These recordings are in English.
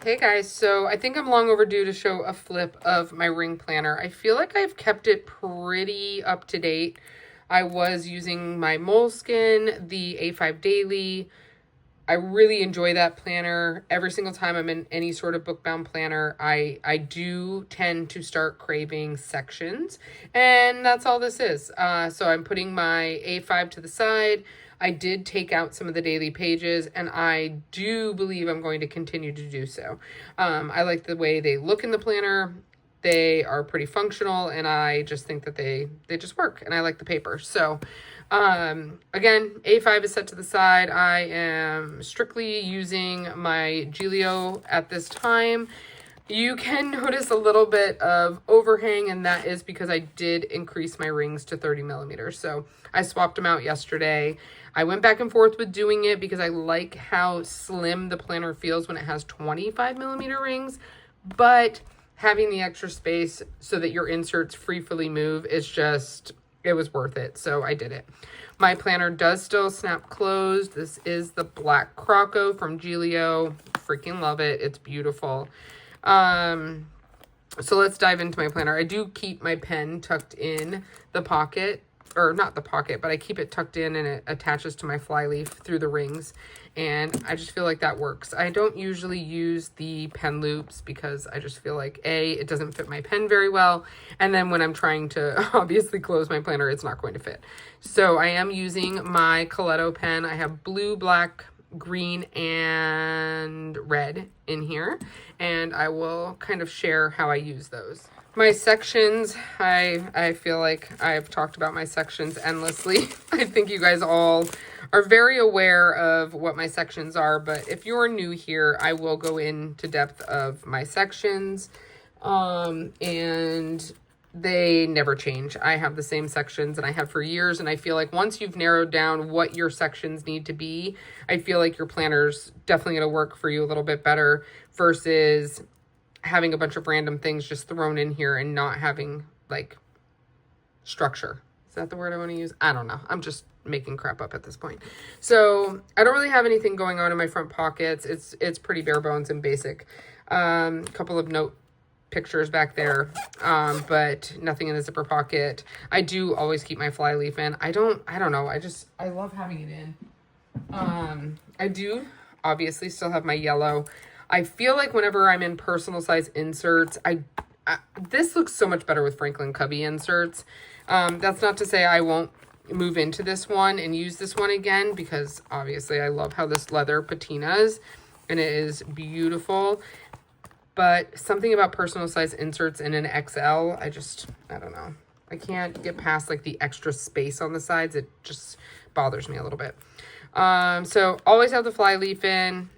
Hey guys, so I think I'm long overdue to show a flip of my ring planner. I feel like I've kept it pretty up to date. I was using my Moleskine, the A5 Daily. I really enjoy that planner. Every single time I'm in any sort of book-bound planner, I do tend to start craving sections, and that's all this is. So I'm putting my A5 to the side. I did take out some of the daily pages, and I do believe I'm going to continue to do so. I like the way they look in the planner. They are pretty functional, and I just think that they just work, and I like the paper. So again, A5 is set to the side. I am strictly using my Gillio at this time. You can notice a little bit of overhang, and that is because I did increase my rings to 30 millimeters. So I swapped them out yesterday. I went back and forth with doing it because I like how slim the planner feels when it has 25 millimeter rings, but having the extra space so that your inserts freely move is just, it was worth it. So I did it. My planner does still snap closed. This is the black Croco from Gillio. Freaking love it. It's beautiful. So let's dive into my planner. I do keep my pen tucked in the pocket, or not the pocket, but I keep it tucked in and it attaches to my flyleaf through the rings. And I just feel like that works. I don't usually use the pen loops because I just feel like it doesn't fit my pen very well. And then when I'm trying to obviously close my planner, it's not going to fit. So I am using my Coletto pen. I have blue, black, green, and red in here. And I will kind of share how I use those. My sections, I feel like I've talked about my sections endlessly. I think you guys all are very aware of what my sections are, but if you're new here, I will go into depth of my sections, and they never change. I have the same sections and I have for years, and I feel like once you've narrowed down what your sections need to be, I feel like your planner's definitely going to work for you a little bit better versus having a bunch of random things just thrown in here and not having like structure. Is that the word I want to use? I don't know. I'm just making crap up at this point. So I don't really have anything going on in my front pockets. It's pretty bare bones and basic. Couple of note pictures back there, but nothing in the zipper pocket. I do always keep my flyleaf in. I don't know. I love having it in. I do obviously still have my yellow. I feel like whenever I'm in personal size inserts, this looks so much better with Franklin Covey inserts. That's not to say I won't move into this one and use this one again, because obviously I love how this leather patinas and it is beautiful. But something about personal size inserts in an XL, I don't know. I can't get past like the extra space on the sides. It just bothers me a little bit. So always have the flyleaf in.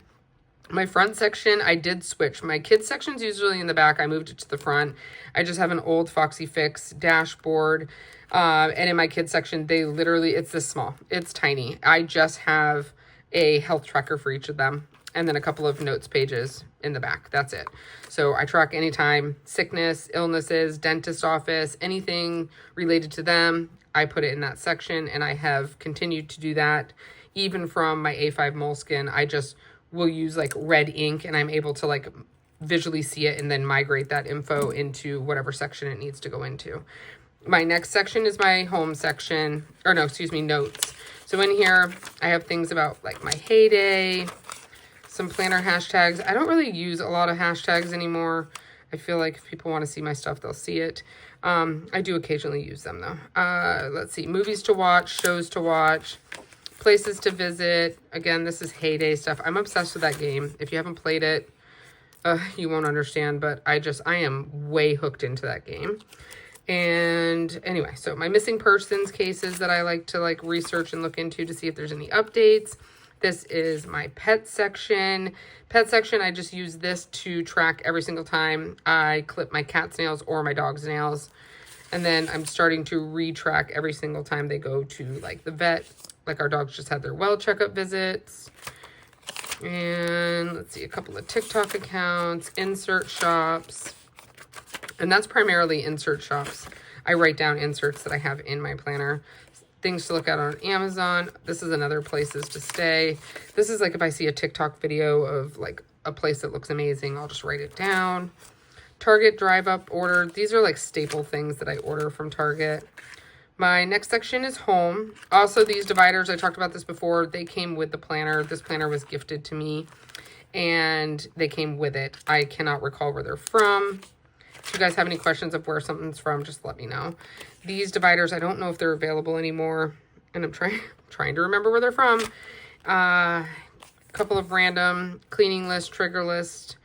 My front section, I did switch. My kids section's usually in the back. I moved it to the front. I just have an old Foxy Fix dashboard. And in my kids section, it's this small. It's tiny. I just have a health tracker for each of them, and then a couple of notes pages in the back. That's it. So I track anytime sickness, illnesses, dentist office, anything related to them. I put it in that section, and I have continued to do that. Even from my A5 Moleskine, I just will use like red ink, and I'm able to like visually see it and then migrate that info into whatever section it needs to go into. My next section is my home section, or no, excuse me, notes. So in here, I have things about like my heyday, some planner hashtags. I don't really use a lot of hashtags anymore. I feel like if people want to see my stuff, they'll see it. I do occasionally use them though. Let's see, movies to watch, shows to watch, places to visit. Again, this is heyday stuff. I'm obsessed with that game. If you haven't played it, you won't understand, but I am way hooked into that game. And anyway, so my missing persons cases that I like to like research and look into to see if there's any updates. This is my pet section. Pet section, I just use this to track every single time I clip my cat's nails or my dog's nails. And then I'm starting to retrack every single time they go to like the vet. Like our dogs just had their well checkup visits. And let's see, a couple of TikTok accounts, insert shops. And that's primarily insert shops. I write down inserts that I have in my planner. Things to look at on Amazon. This is another places to stay. This is like if I see a TikTok video of like a place that looks amazing, I'll just write it down. Target drive up order. These are like staple things that I order from Target. My next section is home. Also, these dividers, I talked about this before, they came with the planner. This planner was gifted to me and they came with it. I cannot recall where they're from. If you guys have any questions of where something's from, just let me know. These dividers, I don't know if they're available anymore, and I'm trying to remember where they're from. A couple of random cleaning list, trigger list.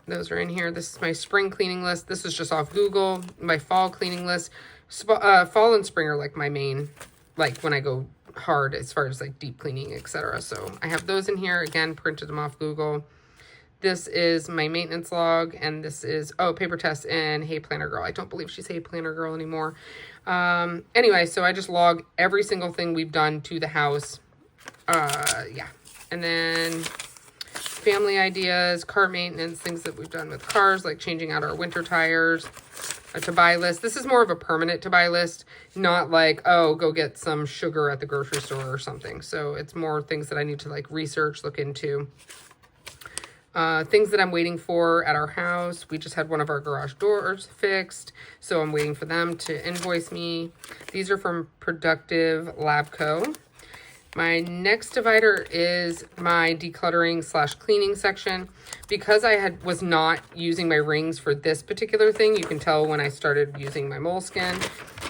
Those are in here. This is my spring cleaning list. This is just off Google. My fall cleaning list. Fall and spring are like my main, like when I go hard as far as like deep cleaning, etc. So I have those in here. Again, printed them off Google. This is my maintenance log, and this is, oh, paper test and Hey Planner Girl. I don't believe she's Hey Planner Girl anymore. Anyway, so I just log every single thing we've done to the house. Yeah. And then family ideas, car maintenance, things that we've done with cars, like changing out our winter tires. A to-buy list. This is more of a permanent to-buy list, not like, oh, go get some sugar at the grocery store or something. So it's more things that I need to like research, look into. Things that I'm waiting for at our house. We just had one of our garage doors fixed, so I'm waiting for them to invoice me. These are from Productive Lab Co. My next divider is my decluttering / cleaning section. Because I was not using my rings for this particular thing, you can tell when I started using my moleskin.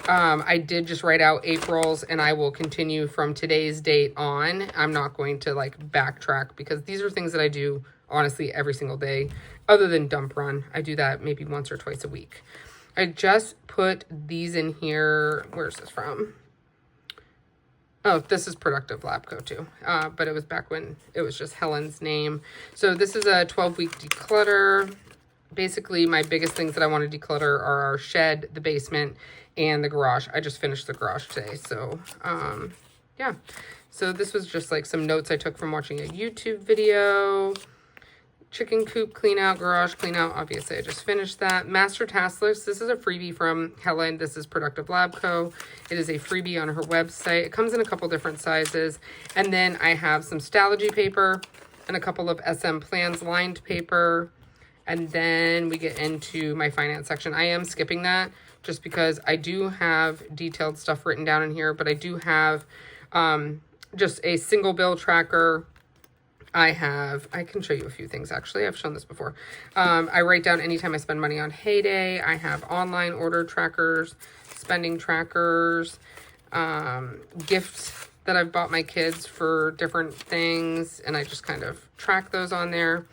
I did just write out April's, and I will continue from today's date on. I'm not going to like backtrack because these are things that I do honestly every single day, other than dump run. I do that maybe once or twice a week. I just put these in here. Where's this from? Oh, this is Productive Lab Co. too, but it was back when it was just Helen's name. So this is a 12-week declutter. Basically, my biggest things that I want to declutter are our shed, the basement, and the garage. I just finished the garage today, so yeah. So this was just like some notes I took from watching a YouTube video. Chicken coop clean out, garage clean out. Obviously, I just finished that. Master task list. This is a freebie from Helen. This is Productive Lab Co. It is a freebie on her website. It comes in a couple different sizes. And then I have some Stalogy paper and a couple of SM Plans lined paper. And then we get into my finance section. I am skipping that just because I do have detailed stuff written down in here, but I do have just a single bill tracker. I can show you a few things actually. I've shown this before. I write down anytime I spend money on Heyday. I have online order trackers, spending trackers, gifts that I've bought my kids for different things, and I just kind of track those on there.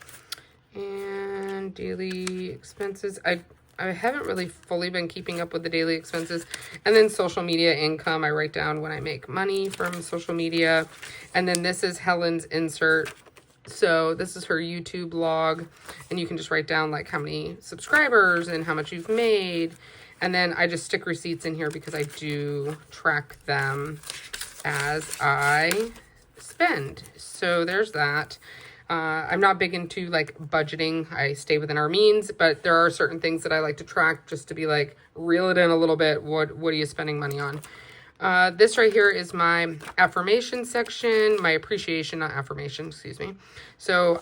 And daily expenses. I haven't really fully been keeping up with the daily expenses. And then social media income. I write down when I make money from social media. And then this is Helen's insert. So this is her YouTube log, and you can just write down like how many subscribers and how much you've made. And then I just stick receipts in here because I do track them as I spend. So there's that. I'm not big into like budgeting. I stay within our means, but there are certain things that I like to track just to be like, reel it in a little bit. What are you spending money on? This right here is my affirmation section, my appreciation, not affirmation, excuse me. So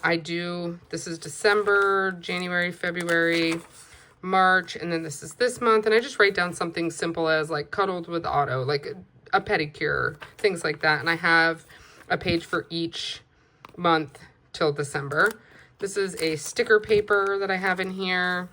this is December, January, February, March, and then this is this month. And I just write down something simple as like cuddled with Otto, like a pedicure, things like that. And I have a page for each month till December. This is a sticker paper that I have in here.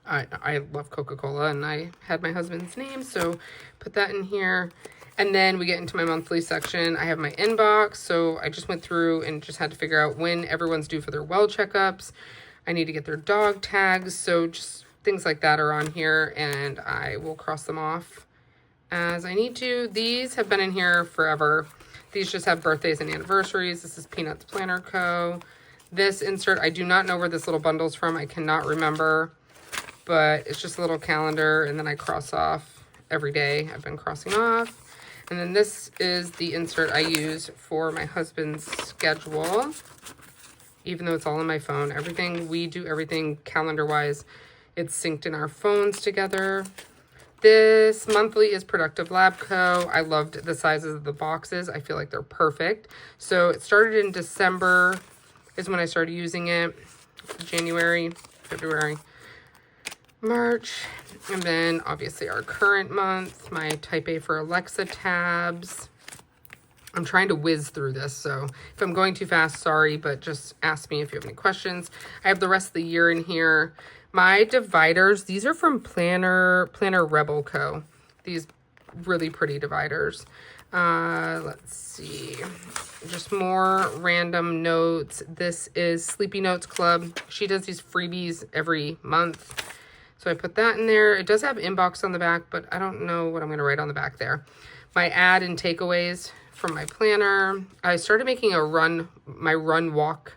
I love Coca-Cola, and I had my husband's name, so put that in here. And then we get into my monthly section. I have my inbox, so I just went through and just had to figure out when everyone's due for their well checkups. I need to get their dog tags, so just things like that are on here, and I will cross them off as I need to. These have been in here forever. These just have birthdays and anniversaries. This is Peanuts Planner Co. This insert, I do not know where this little bundle's from. I cannot remember. But it's just a little calendar, and then I cross off every day. I've been crossing off. And then this is the insert I use for my husband's schedule, even though it's all on my phone. We do everything calendar-wise. It's synced in our phones together. This monthly is Productive Lab Co. I loved the sizes of the boxes. I feel like they're perfect. So it started in December is when I started using it. January, February, March, and then obviously our current month, my Type A for Alexa tabs. I'm trying to whiz through this, so if I'm going too fast, sorry, but just ask me if you have any questions. I have the rest of the year in here. My dividers, these are from Planner Rebel Co. These really pretty dividers. Let's see, just more random notes. This is Sleepy Notes Club. She does these freebies every month. So I put that in there. It does have inbox on the back, but I don't know what I'm going to write on the back there. My ad and takeaways from my planner. I started making my run walk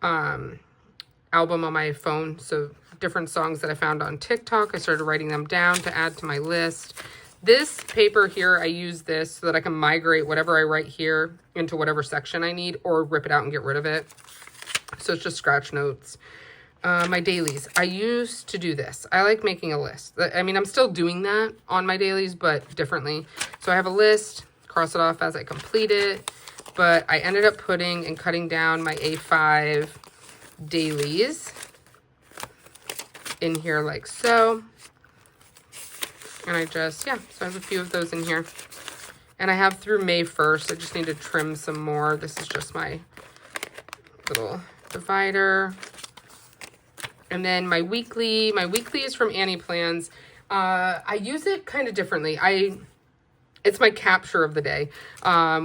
album on my phone. So different songs that I found on TikTok, I started writing them down to add to my list. This paper here, I use this so that I can migrate whatever I write here into whatever section I need, or rip it out and get rid of it. So it's just scratch notes. My dailies. I used to do this. I like making a list. I mean, I'm still doing that on my dailies, but differently. So I have a list, cross it off as I complete it, but I ended up putting and cutting down my A5 dailies in here like so. And I just, yeah, so I have a few of those in here. And I have through May 1st. I just need to trim some more. This is just my little divider. And then my weekly is from Annie Plans. I use it kind of differently. It's my capture of the day,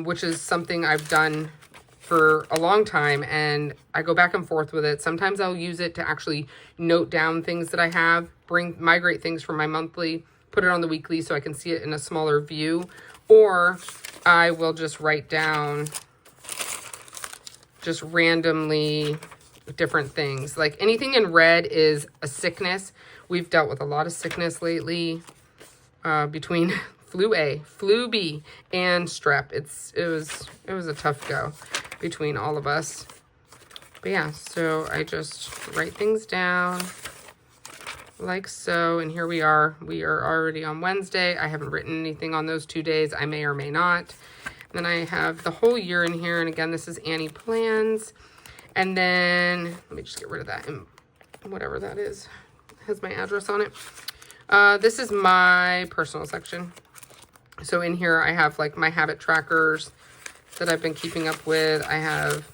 which is something I've done for a long time, and I go back and forth with it. Sometimes I'll use it to actually note down things that I have, migrate things from my monthly, put it on the weekly so I can see it in a smaller view, or I will just write down just randomly different things. Like anything in red is a sickness. We've dealt with a lot of sickness lately, between flu A, flu B, and strep. It was a tough go between all of us. But yeah, so I just write things down like so, and here we are. We are already on Wednesday. I haven't written anything on those 2 days. I may or may not. Then I have the whole year in here, and again, this is Annie Plans. And then, let me just get rid of that, and whatever that is. It has my address on it. This is my personal section. So in here, I have like my habit trackers that I've been keeping up with. I have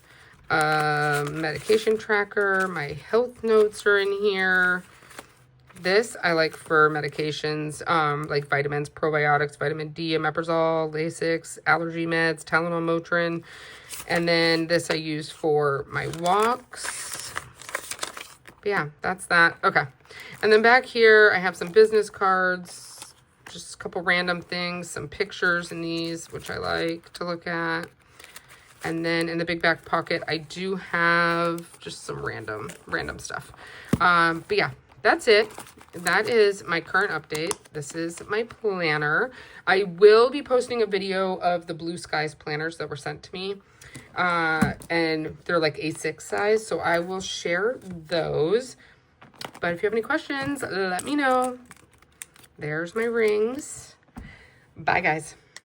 a medication tracker. My health notes are in here. This I like for medications, like vitamins, probiotics, vitamin D, omeprazole, Lasix, allergy meds, Tylenol, Motrin. And then this I use for my walks. But yeah, that's that. Okay. And then back here, I have some business cards, just a couple random things, some pictures in these, which I like to look at. And then in the big back pocket, I do have just some random stuff. But yeah, that's it. That is my current update. This is my planner. I will be posting a video of the Blue Skies planners that were sent to me. And they're like A6 size, so I will share those. But if you have any questions, let me know. There's my rings. Bye, guys.